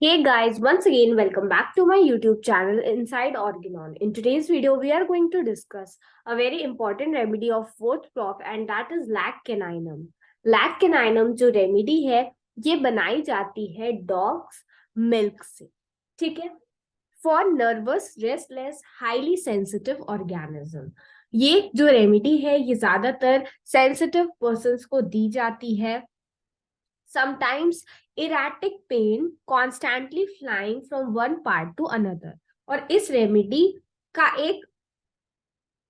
Hey guys, once again, welcome back to my YouTube channel Inside Organon. In today's video, we are going to discuss a very important remedy of fourth crop and that is lac caninum. Lac caninum जो remedy है ये बनाई जाती है dogs milk से, ठीक है, for nervous restless highly sensitive organism. ये जो रेमेडी है ये ज्यादातर सेंसिटिव पर्सन्स को दी जाती है। Sometimes erratic pain constantly flying from one part to another। और इस रेमेडी का एक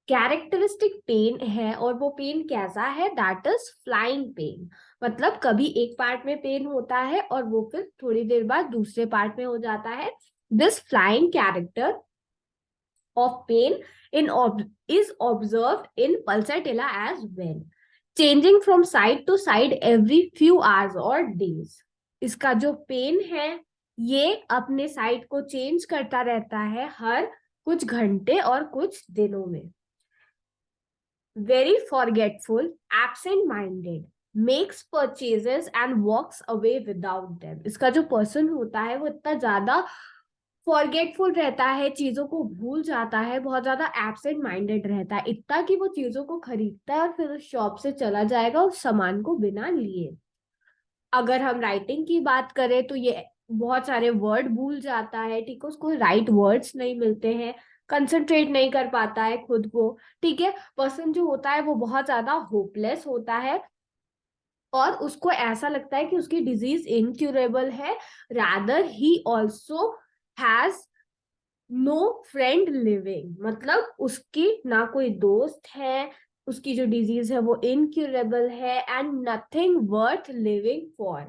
कैरेक्टरिस्टिक पेन है और वो पेन कैसा है, दैट इज फ्लाइंग पेन। मतलब कभी एक पार्ट में पेन होता है और वो फिर थोड़ी देर बाद दूसरे पार्ट में हो जाता है। This flying character of pain is observed in pulsatilla as well, changing from side to side every few hours or days। इसका जो पेन है ये अपने साइड को चेंज करता रहता है हर कुछ घंटे और कुछ दिनों में। Very forgetful, absent minded, makes purchases and walks away without them. इसका जो पर्सन होता है वो इतना ज्यादा फॉरगेटफुल रहता है, चीजों को भूल जाता है, बहुत ज्यादा एब्सेंट माइंडेड रहता है, इतना कि वो चीजों को खरीदता है और फिर उस शॉप से चला जाएगा उस सामान को बिना लिए। अगर हम राइटिंग की बात करें तो ये बहुत सारे वर्ड भूल जाता है, ठीक है, उसको राइट वर्ड्स नहीं मिलते हैं, कंसंट्रेट नहीं कर पाता है खुद को, ठीक है। पर्सन जो होता है वो बहुत ज्यादा होपलेस होता है और उसको ऐसा लगता है कि उसकी डिजीज इनक्यूरेबल है। Rather he also has no friend living, मतलब उसकी ना कोई दोस्त है, उसकी जो डिजीज है वो इनक्यूरेबल है and nothing worth living for,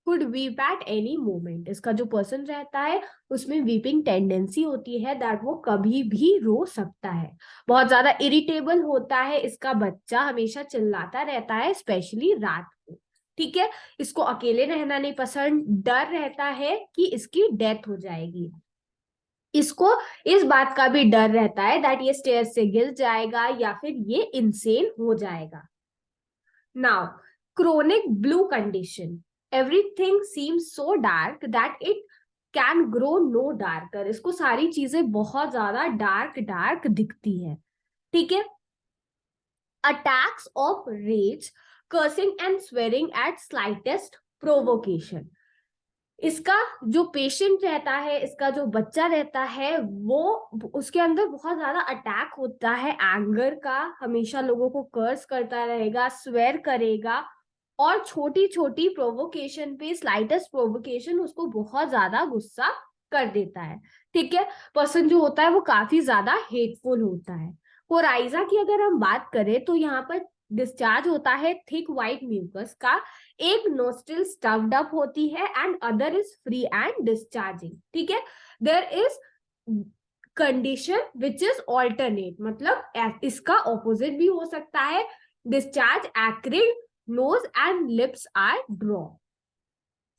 could weep at any moment. इसका जो पर्सन रहता है उसमें वीपिंग टेंडेंसी होती है, दैट वो कभी भी रो सकता है। बहुत ज्यादा इरिटेबल होता है, इसका बच्चा हमेशा चिल्लाता रहता है स्पेशली रात को, ठीक है। इसको अकेले रहना नहीं पसंद, डर रहता है कि इसकी डेथ हो जाएगी। इसको इस बात का भी डर रहता है दैट ये स्टेयर से गिर जाएगा या फिर ये इंसेन हो जाएगा। Now, chronic blue condition, everything seems so dark that it can grow no darker. इसको सारी चीजें बहुत ज्यादा डार्क डार्क दिखती है, ठीक है। Attacks of rage, cursing and swearing at slightest provocation. इसका जो पेशेंट रहता है, इसका जो बच्चा रहता है, वो उसके अंदर बहुत ज्यादा अटैक होता है एंगर का, हमेशा लोगों को कर्स करता रहेगा, स्वेर करेगा और छोटी छोटी प्रोवोकेशन पे, स्लाइटेस्ट प्रोवोकेशन, उसको बहुत ज्यादा गुस्सा कर देता है, ठीक है। पर्सन जो होता है वो काफी ज्यादा हेटफुल होता है। कोराइजा की अगर हम बात करें तो यहाँ पर डिस्चार्ज होता है थिक व्हाइट म्यूकस का, एक नोस्ट्रिल स्टफ्ड अप होती है and other is free and discharging, ठीक है। There is condition which is alternate, मतलब इसका ऑपोजिट भी हो सकता है। Discharge acrid, nose and lips are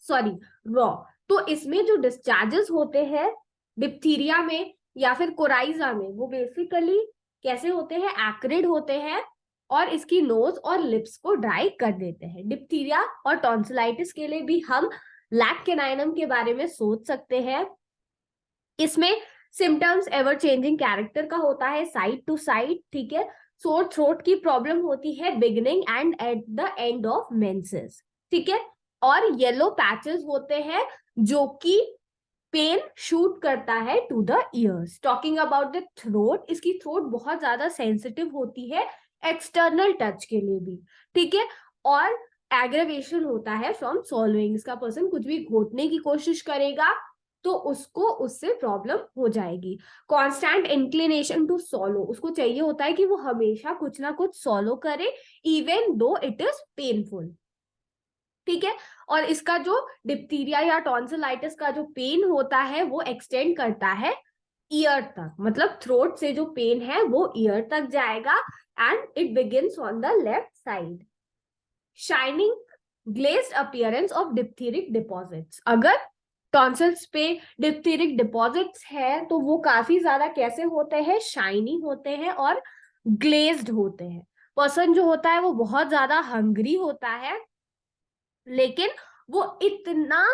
sore raw. तो इसमें जो डिस्चार्जेस होते हैं डिप्थीरिया में या फिर कोराइजा में, वो बेसिकली कैसे होते हैं, एक्रिड होते हैं और इसकी नोज और लिप्स को ड्राई कर देते हैं। डिप्थीरिया और टॉन्सिलाइटिस के लिए भी हम लैक केनाइनम के बारे में सोच सकते हैं। इसमें सिम्टम्स एवर चेंजिंग कैरेक्टर का होता है, साइड टू साइड, ठीक है। सोर थ्रोट की प्रॉब्लम होती है beginning and at the end of menses, ठीक है। और येलो पैचेस होते हैं जो कि पेन शूट करता है to the ears. Talking about the throat, इसकी थ्रोट बहुत ज्यादा सेंसिटिव होती है एक्सटर्नल टच के लिए भी, ठीक है। और एग्रेवेशन होता है फ्रॉम सॉल्विंग, इसका पर्सन कुछ भी घोटने की कोशिश करेगा तो उसको उससे प्रॉब्लम हो जाएगी। कॉन्स्टेंट इंक्लिनेशन टू सॉलो, उसको चाहिए होता है कि वो हमेशा कुछ ना कुछ सॉलो करे even though it is painful, ठीक है। और इसका जो डिप्थीरिया या टॉन्सिलाइटिस का जो पेन होता है वो एक्सटेंड करता है ईयर तक, मतलब थ्रोट से जो पेन है वो ईयर तक जाएगा and it begins on the left side. Shining glazed appearance of diphtheric deposits, अगर टॉन्सिल्स पे डिप्थीरिक डिपॉजिट्स है तो वो काफी ज्यादा कैसे होते हैं, शाइनी होते हैं और ग्लेज्ड होते हैं। पर्सन जो होता है वो बहुत ज्यादा हंग्री होता है, लेकिन वो इतना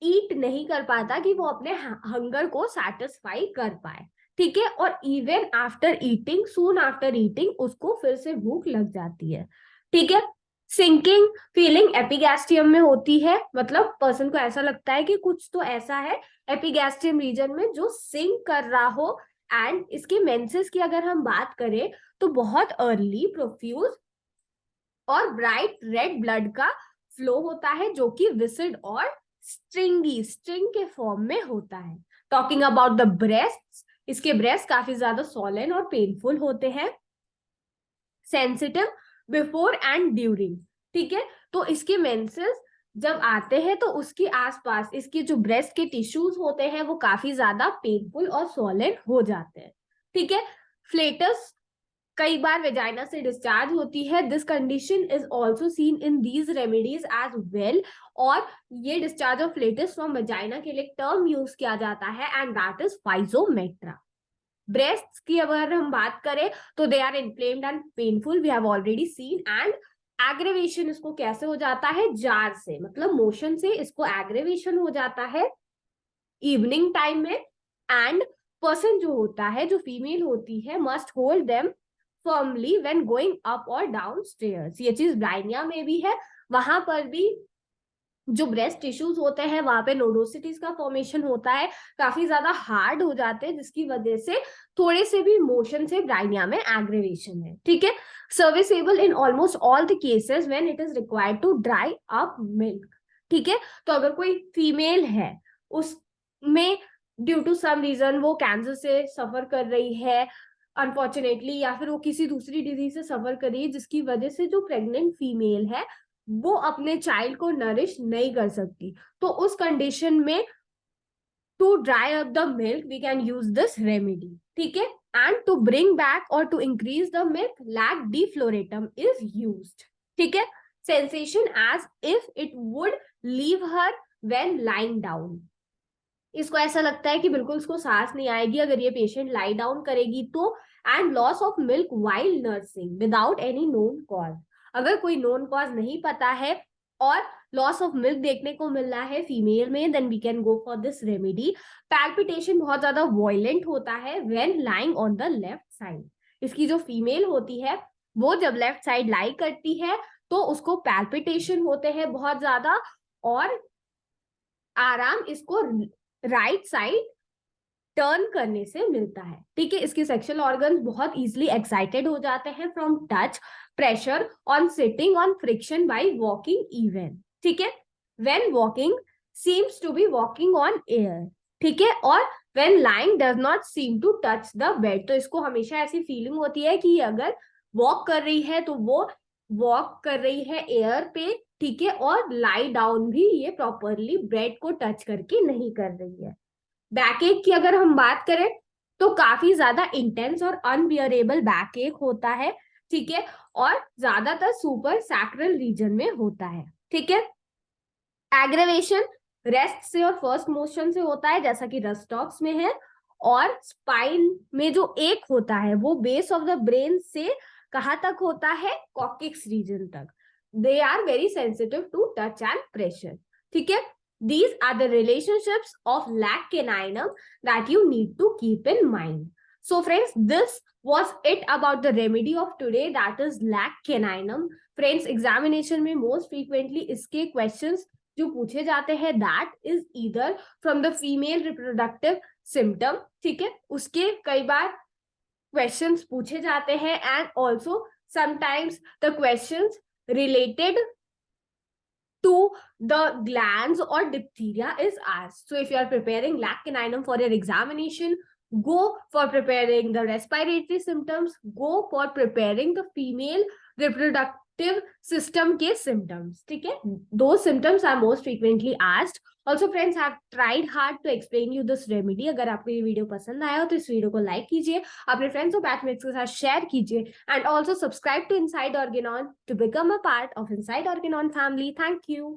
ईट नहीं कर पाता कि वो अपने हंगर को सेटिस्फाई कर पाए, ठीक है। और even after eating, soon after eating उसको फिर से भूख लग जाती है, ठीक है। सिंकिंग फीलिंग एपिगैस्ट्रियम में होती है, मतलब पर्सन को ऐसा लगता है कि कुछ तो ऐसा है एपिगैस्ट्रियम रीजन में जो सिंक कर रहा हो। एंड इसके मेंसेस की अगर हम बात करें तो बहुत अर्ली, प्रोफ्यूज और ब्राइट रेड ब्लड का फ्लो होता है, जो कि विसिड और स्ट्रिंग के फॉर्म में होता है। टॉकिंग अबाउट द ब्रेस्ट, इसके ब्रेस्ट काफी ज्यादा सॉलन और पेनफुल होते हैं। सेंसिटिव बिफोर एंड ड्यूरिंग, ठीक है। तो इसके मेंसेस जब आते हैं तो उसके आसपास इसके जो ब्रेस्ट के टिश्यूज होते हैं वो काफी ज्यादा पेनफुल और सॉलिड हो जाते हैं, ठीक है। फ्लेटस कई बार वेजाइना से डिस्चार्ज होती है। This condition is also seen in these remedies as well. और ये discharge of flatus from vagina के लिए टर्म यूज किया जाता है and that is physometra. Breast की अगर हम बात करें तो they are inflamed and painful, we have already seen. And aggravation इसको कैसे हो जाता है, जार से, मतलब मोशन से इसको एग्रेवेशन हो जाता है इवनिंग टाइम में। एंड पर्सन जो होता है, जो फीमेल होती है, must hold them firmly when going up और डाउन स्टेयर्स। ये चीज ब्राइनिया में भी है, वहां पर भी जो ब्रेस्ट टिश्यूज होते हैं वहां पे नोडोसिटीज का फॉर्मेशन होता है, काफी ज्यादा हार्ड हो जाते हैं, जिसकी वजह से थोड़े से भी मोशन से ब्राइनिया में एग्रेवेशन है, ठीक है। Serviceable in almost all the cases when it is required to dry up milk, ठीक है। तो अगर कोई फीमेल है, उसमें ड्यू टू सम रीजन वो कैंसर से सफर कर रही है अनफॉर्चुनेटली, या फिर वो किसी दूसरी डिजीज से सफर कर रही है, जिसकी वजह से जो प्रेग्नेंट फीमेल है वो अपने चाइल्ड को नरिश नहीं कर सकती, तो उस कंडीशन में to dry up the milk we can use this remedy, ठीक है। एंड टू ब्रिंग बैक और to increase the milk, lac defloratum is used, ठीक है। Sensation as if it would leave her when lying down, इसको ऐसा लगता है कि बिल्कुल उसको सांस नहीं आएगी अगर ये पेशेंट लाई डाउन करेगी तो। And loss of milk while nursing without any known cause, अगर कोई नोन कॉज नहीं पता है और लॉस ऑफ मिल्क देखने को मिल रहा है फीमेल में, then we can go for this remedy. Palpitation बहुत ज्यादा वॉयलेंट होता है when lying on the left side, इसकी जो फीमेल होती है वो जब लेफ्ट साइड लाई करती है तो उसको पैल्पिटेशन होते हैं बहुत ज्यादा, और आराम इसको राइट साइड टर्न करने से मिलता है, ठीक है। इसके सेक्सुअल ऑर्गन्स बहुत इजीली एक्साइटेड हो जाते हैं from touch, pressure on sitting, on friction by walking even, ठीक है। When walking seems to be walking on air, ठीक है। और when lying does not seem to touch the bed, तो इसको हमेशा ऐसी फीलिंग होती है कि अगर वॉक कर रही है तो वो वॉक कर रही है एयर पे, ठीक है। और लाई डाउन भी ये प्रॉपरली बेड को टच करके नहीं कर रही है। बैक एक की अगर हम बात करें तो काफी ज्यादा इंटेंस और अनबियरेबल बैक एक होता है, ठीक है। और ज्यादातर सुपर सैक्रल रीजन में होता है, ठीक है। एग्रेवेशन रेस्ट से और फर्स्ट मोशन से होता है, जैसा कि रस्टॉक्स में है। और स्पाइन में जो एक होता है वो बेस ऑफ द ब्रेन से कहाँ तक होता है, कॉक्सिक्स रीजन तक। They are very sensitive to touch and pressure, ठीक है। These are the relationships of lac caninum that you need to keep in mind. So friends, this was it about the remedy of today, that is lac caninum. Friends, examination में most frequently इसके questions जो पूछे जाते हैं that is either from the female reproductive symptom, ठीक है, उसके कई बार questions पूछे जाते हैं, and also sometimes the questions related to the glands or diphtheria is asked. So if you are preparing lac caninum for your examination, go for preparing the respiratory symptoms, go for preparing the female reproductive system के symptoms, ठीक है। Those symptoms are most frequently asked. Also friends, have tried hard to explain you this remedy. अगर आपको ये video पसंद आया हो तो इस वीडियो को लाइक कीजिए, अपने फ्रेंड्स और बैचमेट्स के साथ शेयर कीजिए, and also subscribe to Inside Organon to become a part of Inside Organon family. Thank you.